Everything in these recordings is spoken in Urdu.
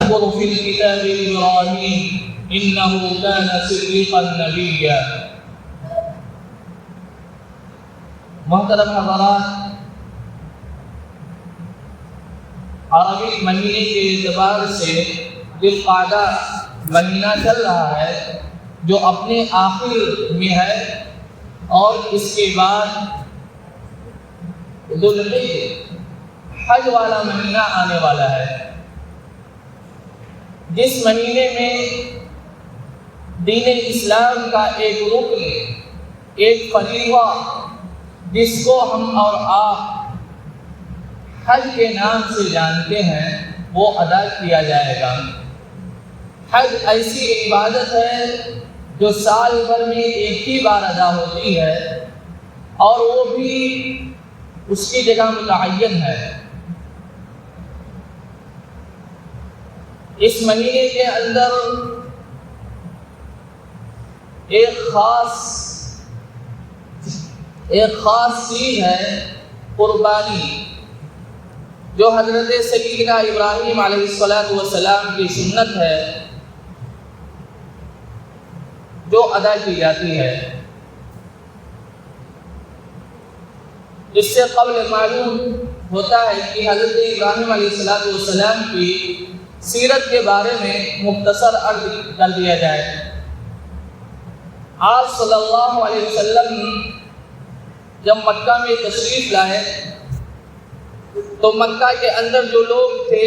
واذكر في الكتاب إبراهيم إنه كان صديقا نبيا۔ محترم حضرات، عربی مہینے کے اعتبار سے ذی القعدہ مہینہ چل رہا ہے جو اپنے آخر میں ہے، اور اس کے بعد ذوالحجہ حج والا مہینہ آنے والا ہے، جس مہینے میں دین اسلام کا ایک رکن، ایک فریضہ جس کو ہم اور آپ حج کے نام سے جانتے ہیں وہ ادا کیا جائے گا۔ حج ایسی عبادت ہے جو سال بھر میں ایک ہی بار ادا ہوتی ہے، اور وہ بھی اس کی جگہ متعین ہے۔ اس مہینے کے اندر ایک خاص چیز ہے قربانی، جو حضرت سیدنا ابراہیم علیہ السلام کی سنت ہے جو ادا کی جاتی ہے۔ اس سے قبل معلوم ہوتا ہے کہ حضرت ابراہیم علیہ السلام کی سیرت کے بارے میں مختصر عرض کر دیا جائے۔ آپ صلی اللہ علیہ وسلم جب مکہ میں تشریف لائے تو مکہ کے اندر جو لوگ تھے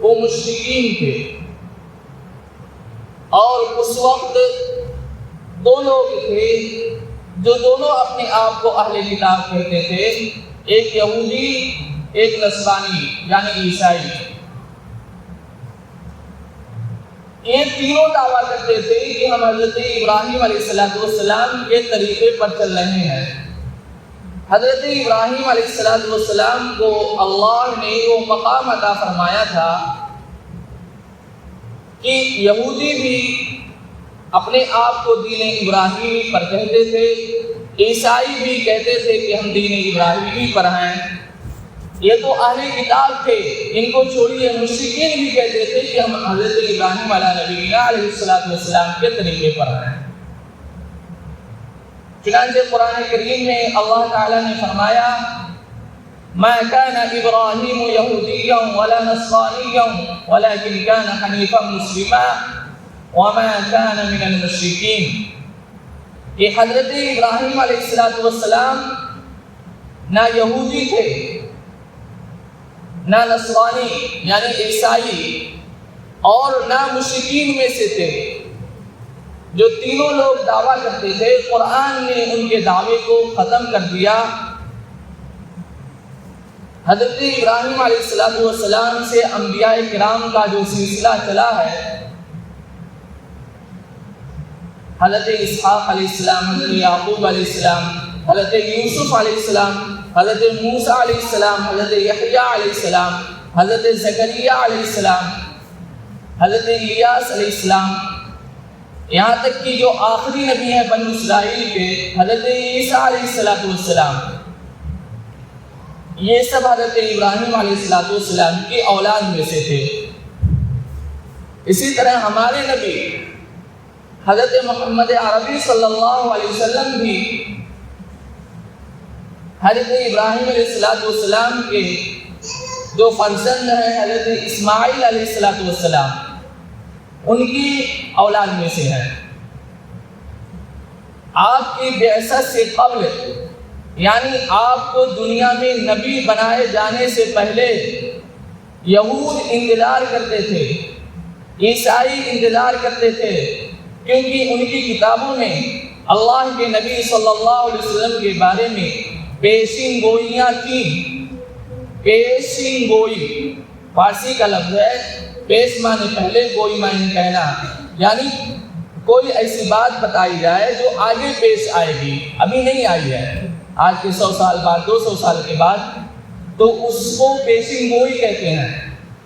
وہ مشرکین تھے، اور اس وقت دو لوگ تھے جو دونوں اپنے آپ کو اہل کتاب کہتے تھے، ایک یہودی ایک نصرانی یعنی عیسائی۔ یہ تینوں دعویٰ کرتے تھے کہ ہم حضرت ابراہیم علیہ السلام کے طریقے پر چل رہے ہیں۔ حضرت ابراہیم علیہ السلام کو اللہ نے وہ مقام عطا فرمایا تھا کہ یہودی بھی اپنے آپ کو دین ابراہیمی پر کہتے تھے، عیسائی بھی کہتے تھے کہ ہم دین ابراہیمی پر ہیں۔ یہ تو اہل کتاب تھے، ان کو چھوڑیے، مشرکین بھی کہتے تھے کہ ہم حضرت ابراہیم علیہ السلام کے طریقے پر ہیں۔ چنانچہ قرآن کریم میں اللہ تعالیٰ نے فرمایا ما كان ابراہیم یہودیا ولا نصرانیا ولكن كان حنیفا مسلما وما كان من المشرکین۔ کہ حضرت ابراہیم علیہ السلام نہ یہودی تھے نہ نصرانی یعنی عیسائی، اور نہ مشرکین میں سے تھے۔ جو تینوں لوگ دعویٰ کرتے تھے، قرآن نے ان کے دعوے کو ختم کر دیا۔ حضرت ابراہیم علیہ السلام سے انبیاء کرام کا جو سلسلہ چلا ہے، حضرت اسحاق علیہ السلام، حضرت یعقوب علیہ السلام، حضرت یوسف علیہ السلام، حضرت موسیٰ علیہ السلام، حضرت یحییٰ علیہ السلام، حضرت زکریا علیہ السلام، حضرت الیاس علیہ السلام، یہاں تک کہ جو آخری نبی ہیں بنو اسرائیل کے حضرت عیسیٰ علیہ السلام، یہ سب حضرت ابراہیم علیہ السلام کی اولاد میں سے تھے۔ اسی طرح ہمارے نبی حضرت محمد عربی صلی اللہ علیہ وسلم بھی حضرت ابراہیم علیہ السلام کے جو فرزند ہیں حضرت اسماعیل علیہ السلام، ان کی اولاد میں سے ہیں۔ آپ کی بعثت سے قبل یعنی آپ کو دنیا میں نبی بنائے جانے سے پہلے یہود انتظار کرتے تھے، عیسائی انتظار کرتے تھے، کیونکہ ان کی کتابوں میں اللہ کے نبی صلی اللہ علیہ وسلم کے بارے میں پیشین گوئیاں تھیں۔ پیشین گوئی فارسی کا لفظ ہے، پیش معنی پہلے، گوئی معنی کہنا، یعنی کوئی ایسی بات بتائی جائے جو آگے پیش آئے گی، ابھی نہیں آئی ہے، آج کے 100 سال بعد 200 سال کے بعد، تو اس کو پیشین گوئی کہتے ہیں۔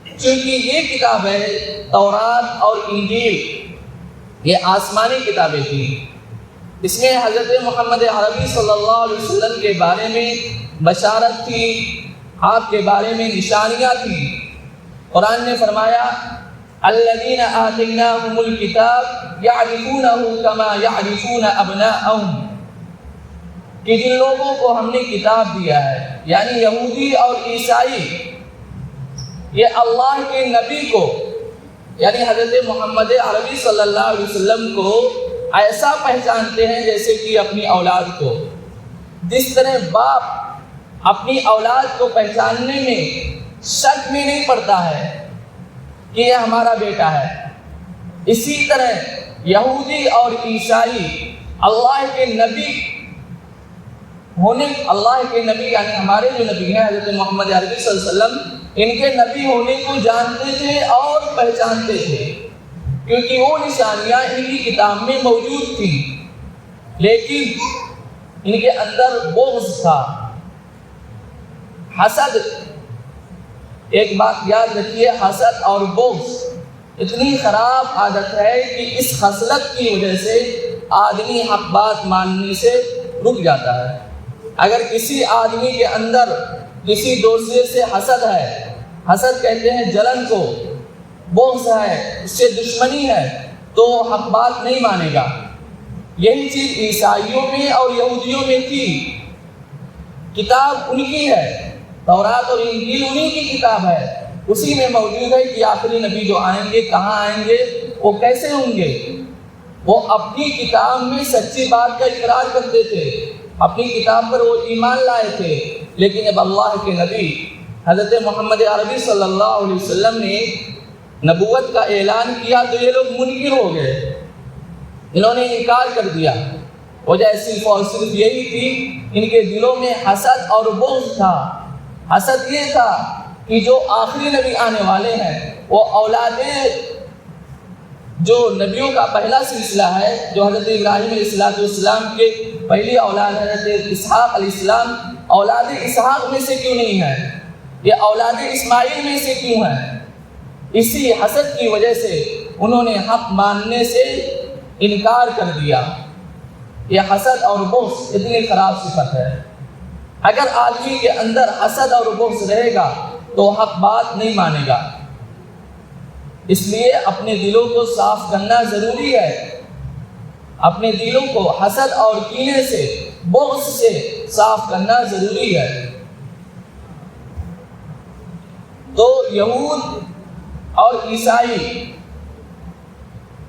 چونکہ یہ کتاب ہے تورات اور انجیل، یہ آسمانی کتابیں تھیں، اس میں حضرت محمد عربی صلی اللہ علیہ وسلم کے بارے میں بشارت تھی، آپ کے بارے میں نشانیاں تھیں۔ قرآن نے فرمایا الذین آتیناہم الکتاب یعرفونہ کما یعرفون ابناءہم، کہ جن لوگوں کو ہم نے کتاب دیا ہے، یعنی یہودی اور عیسائی، یہ اللہ کے نبی کو یعنی حضرت محمد عربی صلی اللہ علیہ وسلم کو ایسا پہچانتے ہیں جیسے کہ اپنی اولاد کو، جس طرح باپ اپنی اولاد کو پہچاننے میں شک میں نہیں پڑتا ہے کہ یہ ہمارا بیٹا ہے، اسی طرح یہودی اور عیسائی اللہ کے نبی ہونے، اللہ کے نبی یعنی ہمارے جو نبی ہیں حضرت محمد عربی صلی اللہ علیہ وسلم، ان کے نبی ہونے کو جانتے تھے اور پہچانتے تھے، کیونکہ وہ نشانیاں ان کی کتاب میں موجود تھیں، لیکن ان کے اندر بغض تھا، حسد۔ ایک بات یاد رکھیے، حسد اور بغض اتنی خراب عادت ہے کہ اس خصلت کی وجہ سے آدمی حق بات ماننے سے رک جاتا ہے۔ اگر کسی آدمی کے اندر کسی دوسرے سے حسد ہے، حسد کہتے ہیں جلن کو، بغض ہے، اس سے دشمنی ہے، تو حق بات نہیں مانے گا۔ یہی چیز عیسائیوں میں اور یہودیوں میں تھی، کتاب ان کی ہے، تورات اور انجیل انہی کی کتاب ہے، اسی میں موجود ہے کہ آخری نبی جو آئیں گے کہاں آئیں گے، وہ کیسے ہوں گے۔ وہ اپنی کتاب میں سچی بات کا اقرار کرتے تھے، اپنی کتاب پر وہ ایمان لائے تھے، لیکن اب اللہ کے نبی حضرت محمد عربی صلی اللہ علیہ وسلم نے نبوت کا اعلان کیا تو یہ لوگ منکر ہو گئے، انہوں نے انکار کر دیا۔ وجہ صرف اور صرف یہی تھی، ان کے دلوں میں حسد اور بغض تھا۔ حسد یہ تھا کہ جو آخری نبی آنے والے ہیں وہ اولاد جو نبیوں کا پہلا سلسلہ ہے، جو حضرت ابراہیم علیہ السلام کے پہلی اولاد حضرت اسحاق علیہ السلام، اولاد اسحاق میں سے کیوں نہیں ہے، یہ اولاد اسماعیل میں سے کیوں ہے؟ اسی حسد کی وجہ سے انہوں نے حق ماننے سے انکار کر دیا۔ یہ حسد اور بغض اتنی خراب صفت ہے، اگر آدمی کے اندر حسد اور بغض رہے گا تو حق بات نہیں مانے گا۔ اس لیے اپنے دلوں کو صاف کرنا ضروری ہے، اپنے دلوں کو حسد اور کینے سے، بغض سے صاف کرنا ضروری ہے۔ تو یہود اور عیسائی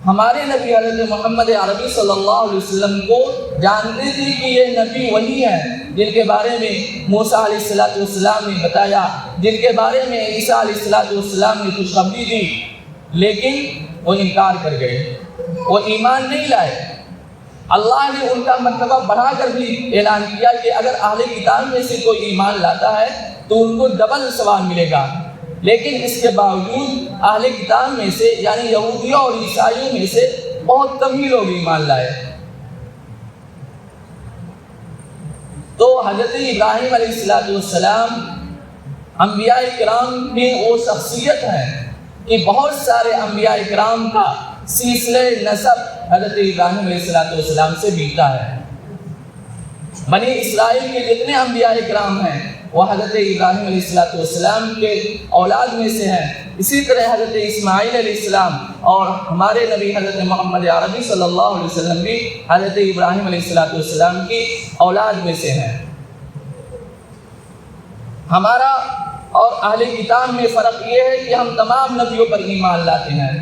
ہمارے نبی حضرت محمد عربی صلی اللہ علیہ وسلم کو جانتے تھے کہ یہ نبی وہی ہیں جن کے بارے میں موسیٰ علیہ السلام نے بتایا، جن کے بارے میں عیسیٰ علیہ السلام نے خوشخبری دی، لیکن وہ انکار کر گئے، وہ ایمان نہیں لائے۔ اللہ نے ان کا مرتبہ بڑھا کر بھی اعلان کیا کہ اگر اہل کتاب میں سے کوئی ایمان لاتا ہے تو ان کو ڈبل ثواب ملے گا، لیکن اس کے باوجود اہل کتاب میں سے یعنی یہودیوں اور عیسائیوں میں سے بہت کم ہی لوگ ایمان لائے۔ تو حضرت ابراہیم علیہ السلام انبیاء کرام میں وہ شخصیت ہے کہ بہت سارے انبیاء کرام کا سلسلہ نسب حضرت ابراہیم علیہ السلام سے ملتا ہے۔ بنی اسرائیل کے جتنے انبیاء کرام ہیں وہ حضرت ابراہیم علیہ السلام کے اولاد میں سے ہیں، اسی طرح حضرت اسماعیل علیہ السلام اور ہمارے نبی حضرت محمد عربی صلی اللہ علیہ وسلم بھی حضرت ابراہیم علیہ السلام کی اولاد میں سے ہیں۔ ہمارا اور اہل کتاب میں فرق یہ ہے کہ ہم تمام نبیوں پر ایمان لاتے ہیں،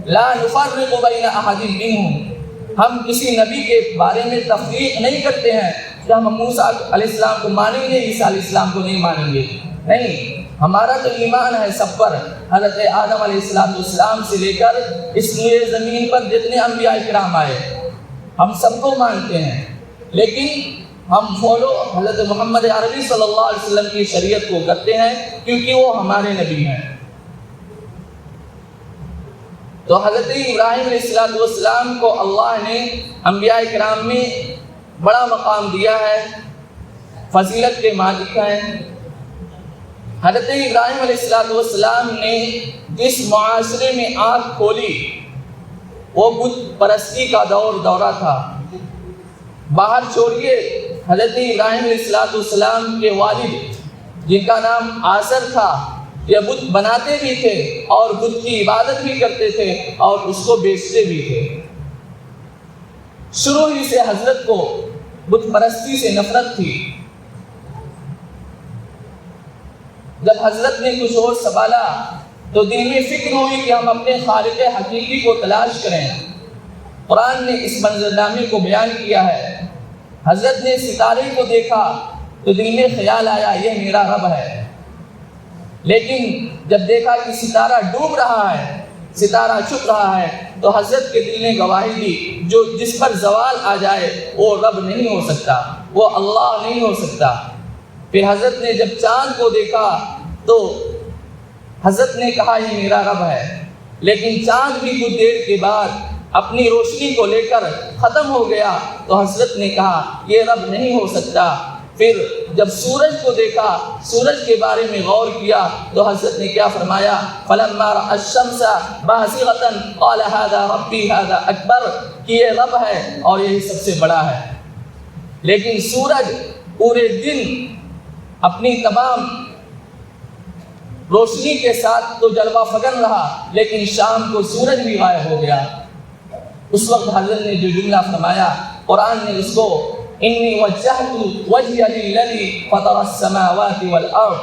لا نفرق بین احد منہم، ہم کسی نبی کے بارے میں تفریق نہیں کرتے ہیں کہ ہم موسیٰ علیہ السلام کو مانیں گے، عیسیٰ علیہ السلام کو نہیں مانیں گے، نہیں، ہمارا تو ایمان ہے سب پر، حضرت آدم علیہ السلام سے لے کر اس پورے زمین پر جتنے انبیاء کرام آئے ہم سب کو مانتے ہیں، لیکن ہم فالو حضرت محمد عربی صلی اللہ علیہ وسلم کی شریعت کو کرتے ہیں کیونکہ وہ ہمارے نبی ہیں۔ تو حضرت ابراہیم علیہ السلام کو اللہ نے انبیاء کرام میں بڑا مقام دیا ہے، فضیلت کے مالک ہیں۔ حضرت ابراہیم علیہ السلام نے جس معاشرے میں آنکھ کھولی وہ بت پرستی کا دورہ تھا۔ باہر چھوڑیے حضرت ابراہیم علیہ السلام کے والد جن کا نام آزر تھا، یہ بت بناتے بھی تھے اور بت کی عبادت بھی کرتے تھے اور اس کو بیچتے بھی تھے۔ شروع ہی سے حضرت کو بت پرستی سے نفرت تھی۔ جب حضرت نے کچھ اور سنبھالا تو دل میں فکر ہوئی کہ ہم اپنے خالق حقیقی کو تلاش کریں۔ قرآن نے اس منظرنامے کو بیان کیا ہے۔ حضرت نے ستارے کو دیکھا تو دل میں خیال آیا یہ میرا رب ہے، لیکن جب دیکھا کہ ستارہ ڈوب رہا ہے، ستارہ چھپ رہا ہے، تو حضرت کے دل نے گواہی دی جو جس پر زوال آ جائے وہ رب نہیں ہو سکتا، وہ اللہ نہیں ہو سکتا۔ پھر حضرت نے جب چاند کو دیکھا تو حضرت نے کہا یہ میرا رب ہے، لیکن چاند بھی کچھ دیر کے بعد اپنی روشنی کو لے کر ختم ہو گیا تو حضرت نے کہا یہ رب نہیں ہو سکتا۔ پھر جب سورج کو دیکھا، سورج کے بارے میں غور کیا تو حضرت نے کیا فرمایا، فَلَمَّا رَأَى الشَّمْسَ بَازِغَةً قَالَ هَذَا رَبِّي هَذَا أَكْبَرُ، کہ یہ رب ہے اور یہی سب سے بڑا ہے۔ لیکن سورج پورے دن اپنی تمام روشنی کے ساتھ تو جلوہ فکن رہا، لیکن شام کو سورج بھی غائب ہو گیا۔ اس وقت حضرت نے جو جملہ فرمایا، قرآن نے اس کو انی وجہت وجہی للذی فطر السماوات والارض،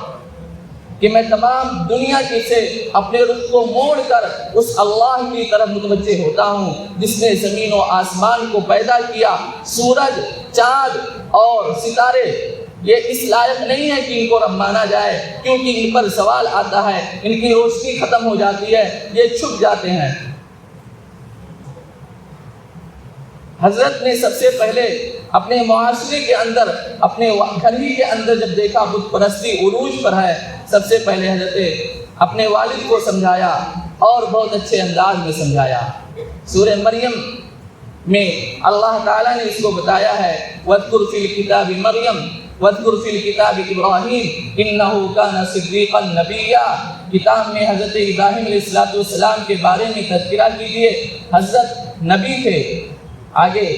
کہ میں تمام دنیا کے سے اپنے رخ کو موڑ کر اس اللہ کی طرف متوجہ ہوتا ہوں جس نے زمین و آسمان کو پیدا کیا۔ سورج، چاند اور ستارے یہ اس لائق نہیں ہے کہ ان کو رب مانا جائے، کیونکہ ان پر سوال آتا ہے، ان کی روشنی ختم ہو جاتی ہے، یہ چھپ جاتے ہیں۔ حضرت نے سب سے پہلے اپنے معاشرے کے اندر، اپنے گھر ہی کے اندر جب دیکھا بت پرستی عروج پر ہے، سب سے پہلے حضرت اپنے والد کو سمجھایا اور بہت اچھے انداز میں سمجھایا۔ سورہ مریم میں اللہ تعالیٰ نے اس کو بتایا ہے، وَاذْكُرْ فِي الْكِتَابِ مَرْيَمَ وَاذْكُرْ فِي الْكِتَابِ إِبْرَاهِيمَ إِنَّهُ كَانَ صِدِّيقًا نَبِيًّا۔ کتاب میں حضرت ابراہیم علیہ السلام کے بارے میں تذکرہ کیجیے، حضرت نبی تھے۔ آگے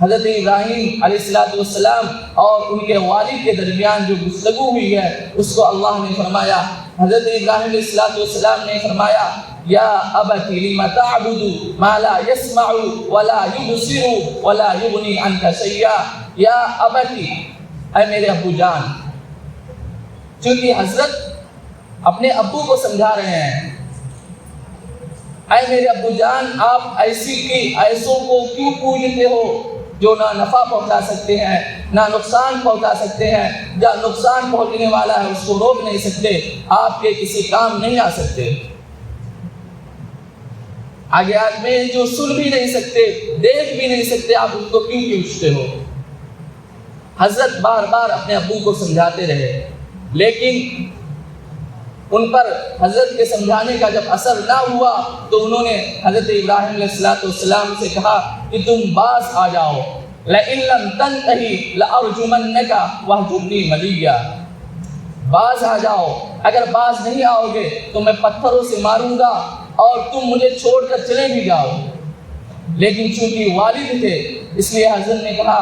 حضرت ابراہیم علیہ السلام اور ان کے والد کے درمیان جو گفتگو ہوئی ہے اس کو اللہ نے فرمایا، حضرت ابراہیم علیہ السلام نے فرمایا، یا ابت لم تعبد ما لا يسمع ولا يبصر ولا يغني عنك شيئا، یا ابتی، اے میرے ابو جان۔ چونکہ حضرت اپنے ابو کو سمجھا رہے ہیں، اے میرے ابو جان، آپ ایسوں کو کیوں پوجتے ہو جو نہ نفع پہنچا سکتے ہیں نہ نقصان پہنچا سکتے ہیں، جہاں نقصان پہنچنے والا ہے اس کو روک نہیں سکتے، آپ کے کسی کام نہیں آ سکتے۔ آگے آپ میں جو سن بھی نہیں سکتے، دیکھ بھی نہیں سکتے، آپ ان کو کیوں پوچھتے ہو؟ حضرت بار بار اپنے ابو کو سمجھاتے رہے، لیکن ان پر حضرت کے سمجھانے کا جب اثر نہ ہوا تو انہوں نے حضرت ابراہیم علیہ السلام سے کہا کہ تم باز آ جاؤ، لَإِن لَّمْ تَنْتَهِ لَأَرْجُمَنَّكَ وَاهْجُرْنِي مَلِيًّا، باز آ جاؤ، اگر باز نہیں آؤ گے تو میں پتھروں سے ماروں گا اور تم مجھے چھوڑ کر چلے بھی جاؤ۔ لیکن چونکہ والد تھے اس لیے حضرت نے کہا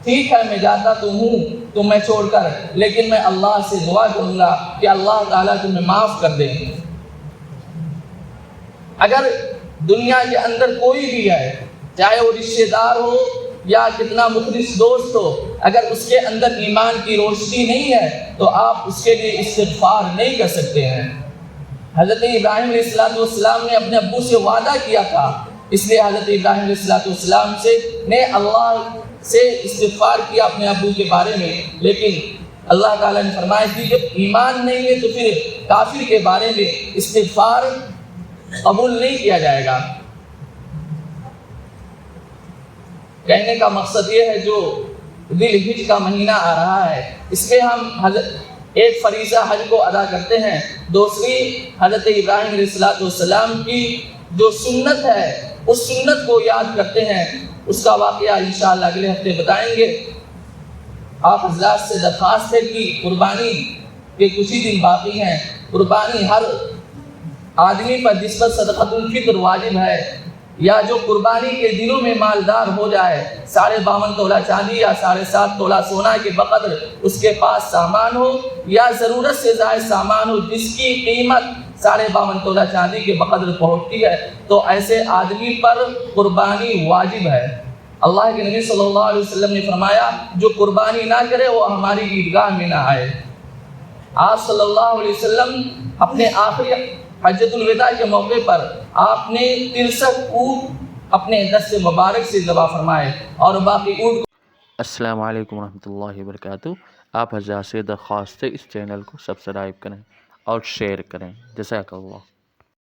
ٹھیک ہے میں جاتا تو ہوں تمہیں چھوڑ کر، لیکن میں اللہ سے دعا کروں گا کہ اللہ تعالیٰ تمہیں معاف کر دے۔ اگر دنیا کے اندر کوئی بھی ہے، چاہے وہ رشتہ دار ہو یا کتنا مخلص دوست ہو، اگر اس کے اندر ایمان کی روشنی نہیں ہے تو آپ اس کے لیے استغفار نہیں کر سکتے ہیں۔ حضرت ابراہیم علیہ السلام نے اپنے ابو سے وعدہ کیا تھا، اس لیے حضرت ابراہیم علیہ السلام نے اللہ سے استغفار کیا اپنے ابو کے بارے میں، لیکن اللہ تعالیٰ نے فرمایا کہ جب ایمان نہیں ہے تو پھر کافر کے بارے میں استغفار قبول نہیں کیا جائے گا۔ کہنے کا مقصد یہ ہے جو ذی الحجہ کا مہینہ آ رہا ہے، اس میں ہم ایک فریضہ حج کو ادا کرتے ہیں، دوسری حضرت ابراہیم علیہ السلام کی جو سنت ہے اس سنت کو یاد کرتے ہیں۔ اس کا واقعہ انشاءاللہ اگلے ہفتے بتائیں گے۔ آپ حضرات سے درخواست ہے کہ قربانی کے کچھ ہی دن باقی ہیں، قربانی ہر آدمی پر جس پر صدقۃ الفطر واجب ہے یا جو قربانی کے دنوں میں مالدار ہو جائے، 52.5 تولہ چاندی یا 7.5 تولہ سونا کے بقدر اس کے پاس سامان ہو، یا ضرورت سے زائد سامان ہو جس کی قیمت 52.5 تولہ چاندی کے بقدر پہنچتی ہے، تو ایسے آدمی پر قربانی واجب ہے۔ اللہ کے نبی صلی اللہ علیہ وسلم نے فرمایا جو قربانی نہ کرے وہ ہماری عیدگاہ میں نہ آئے۔ آپ صلی اللہ علیہ وسلم اپنے آخری حجۃ الوداع کے موقع پر آپ نے 63 اونٹ اپنے دست مبارک سے ذبح فرمائے اور باقی اونٹ۔ السلام علیکم ورحمۃ اللہ وبرکاتہ۔ آپ حضرات سے درخواست ہے اس چینل کو سبسکرائب کریں اور شیئر کریں۔ جزاک اللہ۔